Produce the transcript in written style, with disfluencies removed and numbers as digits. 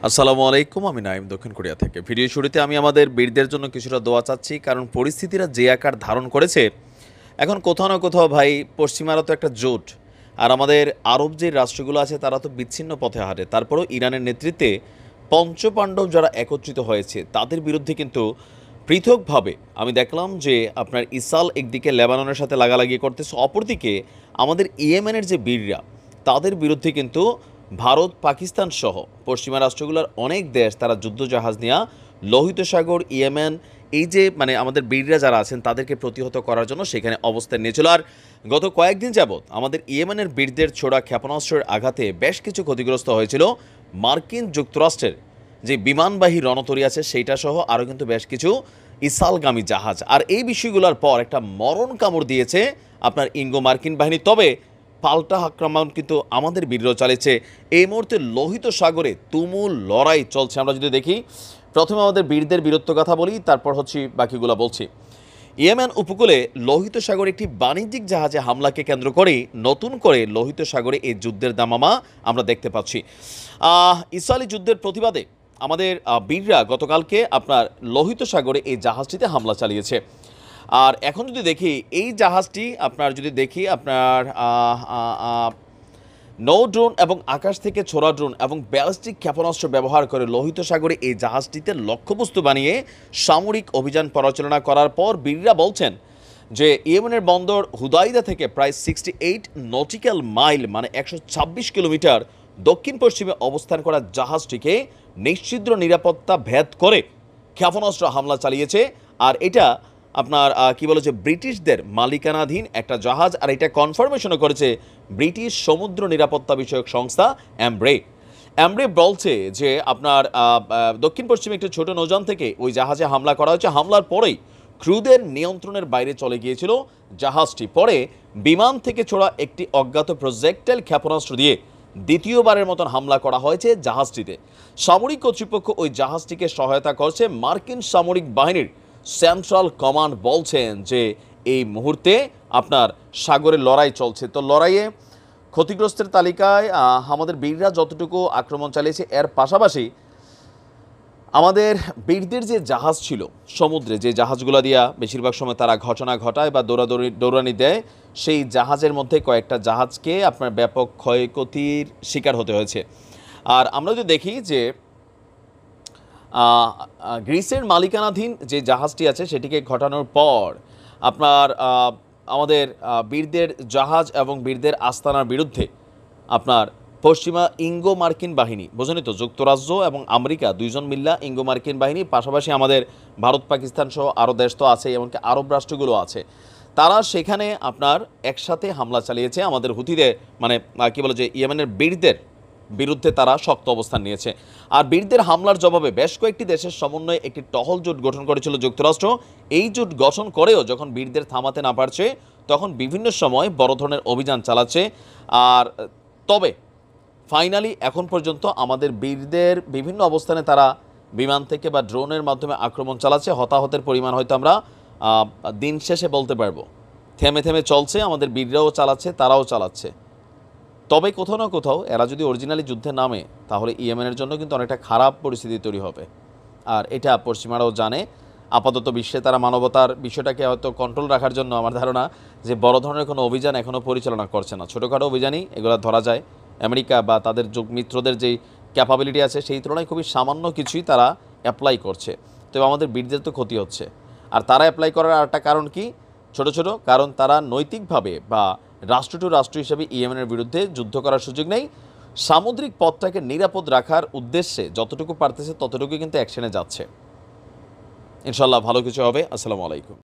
আসসালামু আলাইকুম, আমি নাইম দক্ষিণ কোরিয়া থেকে। ভিডিও শুরুতে আমি আমাদের বীরদের জন্য কিছুটা দোয়া চাচ্ছি, কারণ পরিস্থিতিরা যে আকার ধারণ করেছে এখন কোথাও না কোথাও ভাই পশ্চিমারা তো একটা জোট, আর আমাদের আরব যে রাষ্ট্রগুলো আছে তারা তো বিচ্ছিন্ন পথে হাঁটে। তারপরেও ইরানের নেতৃত্বে পঞ্চপাণ্ডব যারা একত্রিত হয়েছে তাদের বিরুদ্ধে কিন্তু পৃথকভাবে আমি দেখলাম যে আপনার ইসরায়েল একদিকে লেবাননের সাথে লাগালাগি করতেছে, অপরদিকে আমাদের ইয়েমেনের যে বীররা তাদের বিরুদ্ধে কিন্তু ভারত পাকিস্তান সহ পশ্চিমা রাষ্ট্রগুলোর অনেক দেশ তারা যুদ্ধজাহাজ নিয়ে লোহিত সাগর ইয়েমেন এই যে মানে আমাদের বীররা যারা আছেন তাদেরকে প্রতিহত করার জন্য সেখানে অবস্থান নিয়েছিল। আর গত কয়েকদিন যাবৎ আমাদের ইয়েমেনের বীরদের ছোড়া ক্ষেপণাস্ত্রের আঘাতে বেশ কিছু ক্ষতিগ্রস্ত হয়েছিল মার্কিন যুক্তরাষ্ট্রের যে বিমানবাহী রণতরী আছে সেইটা সহ আরও কিন্তু বেশ কিছু ইসালগামী জাহাজ। আর এই বিষয়গুলোর পর একটা মরণ কামড় দিয়েছে আপনার ইঙ্গো মার্কিন বাহিনী। তবে পাল্টা আক্রমণ কিন্তু আমাদের বীররাও চালিয়েছে। এই মুহূর্তে লোহিত সাগরে তুমুল লড়াই চলছে। আমরা যদি দেখি, প্রথমে আমাদের বীরদের বীরত্ব কথা বলি, তারপর হচ্ছে বাকিগুলো বলছি। ইয়েমেন উপকূলে লোহিত সাগরে একটি বাণিজ্যিক জাহাজে হামলাকে কেন্দ্র করে নতুন করে লোহিত সাগরে এই যুদ্ধের দামামা আমরা দেখতে পাচ্ছি। ইসরায়েলি যুদ্ধের প্রতিবাদে আমাদের বীররা গতকালকে আপনার লোহিত সাগরে এই জাহাজটিতে হামলা চালিয়েছে। আর এখন যদি দেখি এই জাহাজটি আপনার যদি দেখি আপনার নৌ ড্রোন এবং আকাশ থেকে ছোড়া ড্রোন এবং ব্যালিস্টিক ক্ষেপণাস্ত্র ব্যবহার করে লোহিত সাগরে এই জাহাজটিতে লক্ষ্যবস্তু বানিয়ে সামরিক অভিযান পরিচালনা করার পর বীররা বলছেন যে ইয়েমেনের বন্দর হুদাইদা থেকে প্রায় 68 নটিক্যাল মাইল মানে 126 কিলোমিটার দক্ষিণ পশ্চিমে অবস্থান করা জাহাজটিকে নিশ্ছিদ্র নিরাপত্তা ভেদ করে ক্ষেপণাস্ত্র হামলা চালিয়েছে। আর এটা আপনার কি বলে যে ব্রিটিশদের মালিকানাধীন একটা জাহাজ, আর এটা কনফার্মেশনও করেছে ব্রিটিশ সমুদ্র নিরাপত্তা বিষয়ক সংস্থা অ্যামব্রে। অ্যামব্রে বলছে যে আপনার দক্ষিণ পশ্চিমে একটি ছোট নৌযান থেকে ওই জাহাজে হামলা করা হয়েছে। হামলার পরেই ক্রুদের নিয়ন্ত্রণের বাইরে চলে গিয়েছিল জাহাজটি। পরে বিমান থেকে ছোড়া একটি অজ্ঞাত প্রজেক্টাইল ক্ষেপণাস্ত্র দিয়ে দ্বিতীয়বারের মতন হামলা করা হয়েছে জাহাজটিতে। সামরিক কর্তৃপক্ষ ওই জাহাজটিকে সহায়তা করছে মার্কিন সামরিক বাহিনীর সেন্ট্রাল কমান্ড বলছেন যে এই মুহূর্তে আপনার সাগরে লড়াই চলছে। তো লড়াইয়ে ক্ষতিগ্রস্তের তালিকায় আমাদের বীররা যতটুকু আক্রমণ চালিয়েছে, এর পাশাপাশি আমাদের বীরদের যে জাহাজ ছিল সমুদ্রে, যে জাহাজগুলো দিয়া বেশিরভাগ সময় তারা ঘটনা ঘটায় বা দৌড়ানি দেয়, সেই জাহাজের মধ্যে কয়েকটা জাহাজকে আপনার ব্যাপক ক্ষয়ক্ষতির শিকার হতে হয়েছে। আর আমরা যদি দেখি যে গ্রিসের মালিকানাধীন যে জাহাজটি আছে সেটিকে ঘটানোর পর আপনার আমাদের বীরদের জাহাজ এবং বীরদের আস্তানার বিরুদ্ধে আপনার পশ্চিমা ইঙ্গো মার্কিন বাহিনী, বোঝেনি তো, যুক্তরাজ্য এবং আমেরিকা দুইজন মিল্লা ইঙ্গো মার্কিন বাহিনী, পাশাপাশি আমাদের ভারত পাকিস্তান সহ আরও দেশ তো আছে, এমনকি আরব রাষ্ট্রগুলো আছে, তারা সেখানে আপনার একসাথে হামলা চালিয়েছে আমাদের হুথিদের মানে কি বলে যে ইয়েমেনের বীরদের বিরুদ্ধে তারা শক্ত অবস্থান নিয়েছে। আর বীরদের হামলার জবাবে বেশ কয়েকটি দেশের সমন্বয়ে একটি টহল জোট গঠন করেছিল যুক্তরাষ্ট্র। এই জোট গঠন করেও যখন বীরদের থামাতে না পারছে তখন বিভিন্ন সময় বড় ধরনের অভিযান চালাচ্ছে। আর তবে ফাইনালি এখন পর্যন্ত আমাদের বীরদের বিভিন্ন অবস্থানে তারা বিমান থেকে বা ড্রোনের মাধ্যমে আক্রমণ চালাচ্ছে। হতাহতের পরিমাণ হয়তো আমরা দিন শেষে বলতে পারবো। থেমে থেমে চলছে, আমাদের বীররাও চালাচ্ছে, তারাও চালাচ্ছে। তবে কোথাও না কোথাও এরা যদি অরিজিনালি যুদ্ধে নামে তাহলে ইয়েমেনের জন্য কিন্তু অনেকটা খারাপ পরিস্থিতি তৈরি হবে। আর এটা পশ্চিমারাও জানে। আপাতত বিশ্বে তারা মানবতার বিষয়টাকে হয়তো কন্ট্রোল রাখার জন্য আমার ধারণা যে বড় ধরনের কোনো অভিযান এখনও পরিচালনা করছে না। ছোটোখাটো অভিযানই এগুলো ধরা যায়। আমেরিকা বা তাদের মিত্রদের যেই ক্যাপাবিলিটি আছে সেই তুলনায় খুবই সামান্য কিছুই তারা অ্যাপ্লাই করছে। তবে আমাদের বীরদের তো ক্ষতি হচ্ছে। আর তারা অ্যাপ্লাই করার আরেকটা কারণ কি? ছোট কারণ তারা নৈতিকভাবে বা রাষ্ট্র টু রাষ্ট্র হিসেবে ইয়েমেনের বিরুদ্ধে যুদ্ধ করার সুযোগ নেই। সামুদ্রিক পথটাকে নিরাপদ রাখার উদ্দেশ্যে যতটুকু পারতেছে ততটুকু কিন্তু অ্যাকশনে যাচ্ছে। ইনশাল্লাহ ভালো কিছু হবে। আসসালামু আলাইকুম।